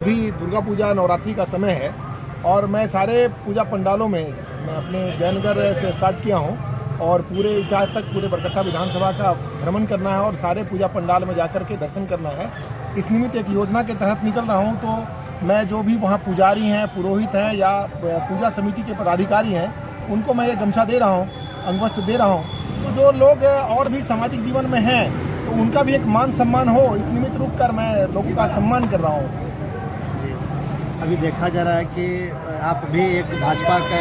अभी दुर्गा पूजा नवरात्रि का समय है और मैं सारे पूजा पंडालों में मैं अपने जयनगर से स्टार्ट किया हूं और पूरे इचाज तक पूरे बरकट्टा विधानसभा का भ्रमण करना है और सारे पूजा पंडाल में जाकर के दर्शन करना है। इस निमित्त एक योजना के तहत निकल रहा हूं, तो मैं जो भी वहां पुजारी हैं, पुरोहित हैं या पूजा समिति के पदाधिकारी हैं, उनको मैं ये गमछा दे रहा हूँ, अंगवस्त्र दे रहा हूँ। तो जो लोग और भी सामाजिक जीवन में हैं तो उनका भी एक मान सम्मान हो, इस निमित्त रुक कर मैं लोगों का सम्मान कर रहा हूँ। अभी देखा जा रहा है कि आप भी एक भाजपा का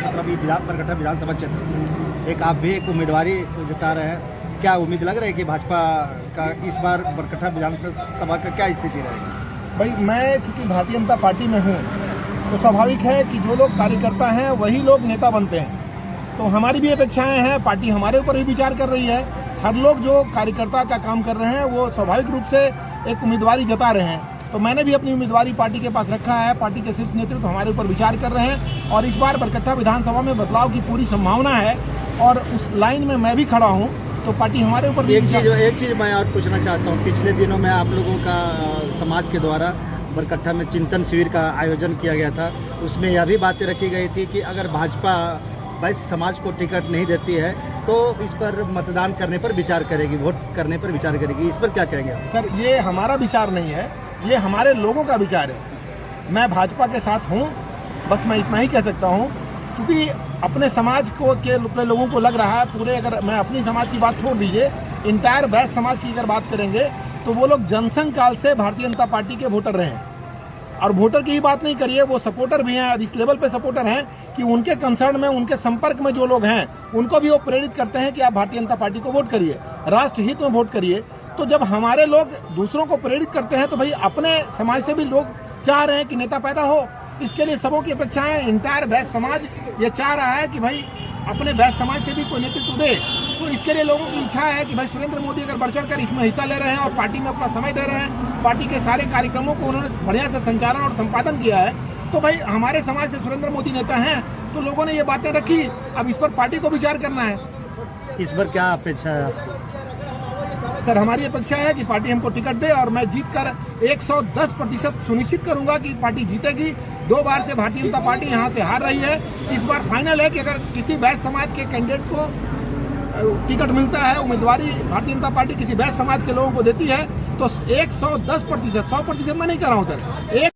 मतलब बरकट्टा विधानसभा क्षेत्र से एक आप भी एक उम्मीदवारी जता रहे हैं। क्या उम्मीद लग रहा है कि भाजपा का इस बार बरकट्टा विधानसभा का क्या स्थिति रहेगी? भाई मैं चूँकि भारतीय जनता पार्टी में हूँ तो स्वाभाविक है कि जो लोग कार्यकर्ता हैं वही लोग नेता बनते हैं। तो हमारी भी अपेक्षाएं हैं, पार्टी हमारे ऊपर भी विचार कर रही है। हर लोग जो कार्यकर्ता का काम कर रहे हैं वो स्वाभाविक रूप से एक उम्मीदवारी जता रहे हैं। तो मैंने भी अपनी उम्मीदवारी पार्टी के पास रखा है। पार्टी के शीर्ष नेतृत्व हमारे ऊपर विचार कर रहे हैं और इस बार बरकट्टा विधानसभा में बदलाव की पूरी संभावना है और उस लाइन में मैं भी खड़ा हूं। तो पार्टी हमारे ऊपर एक चीज़ मैं और पूछना चाहता हूं। पिछले दिनों में आप लोगों का समाज के द्वारा बरकट्टा में चिंतन शिविर का आयोजन किया गया था। उसमें यह भी बातें रखी गई थी कि अगर भाजपा वैश्य समाज को टिकट नहीं देती है तो इस पर मतदान करने पर विचार करेगी, वोट करने पर विचार करेगी। इस पर क्या कहेंगे? सर, ये हमारा विचार नहीं है, ये हमारे लोगों का विचार है। मैं भाजपा के साथ हूँ, बस मैं इतना ही कह सकता हूँ। क्योंकि अपने समाज के लोगों को लग रहा है पूरे, अगर मैं अपनी समाज की बात छोड़ दीजिए, इंटायर वैश्य समाज की अगर बात करेंगे तो वो लोग जनसंघ काल से भारतीय जनता पार्टी के वोटर रहे हैं। और वोटर की ही बात नहीं करिए, वो सपोर्टर भी हैं, इस लेवल पे सपोर्टर हैं कि उनके कंसर्न में, उनके संपर्क में जो लोग हैं उनको भी वो प्रेरित करते हैं कि आप भारतीय जनता पार्टी को वोट करिए, राष्ट्रहित में वोट करिए। तो जब हमारे लोग दूसरों को प्रेरित करते हैं तो भाई अपने समाज से भी लोग चाह रहे हैं कि नेता पैदा हो। इसके लिए सबों की अपेक्षा है। इंटायर वैश्य समाज ये चाह रहा है कि भाई अपने वैश्य समाज से भी कोई नेतृत्व दे। तो इसके लिए लोगों की इच्छा है कि भाई सुरेंद्र मोदी अगर बढ़ चढ़ कर इसमें हिस्सा ले रहे हैं और पार्टी में अपना समय दे रहे हैं, पार्टी के सारे कार्यक्रमों को उन्होंने बढ़िया से संचालन और संपादन किया है, तो भाई हमारे समाज से सुरेंद्र मोदी नेता हैं। तो लोगों ने ये बातें रखी, अब इस पर पार्टी को विचार करना है। इस पर क्या अपेक्षा है आपको? सर, हमारी अपेक्षा है कि पार्टी हमको टिकट दे और मैं जीतकर 110% सुनिश्चित करूंगा कि पार्टी जीतेगी। 2 बार से भारतीय जनता पार्टी यहां से हार रही है। इस बार फाइनल है कि अगर किसी वैश्य समाज के कैंडिडेट को टिकट मिलता है, उम्मीदवारी भारतीय जनता पार्टी किसी वैश्य समाज के लोगों को देती है, तो 110%, 100% मैं नहीं कर रहा हूं सर,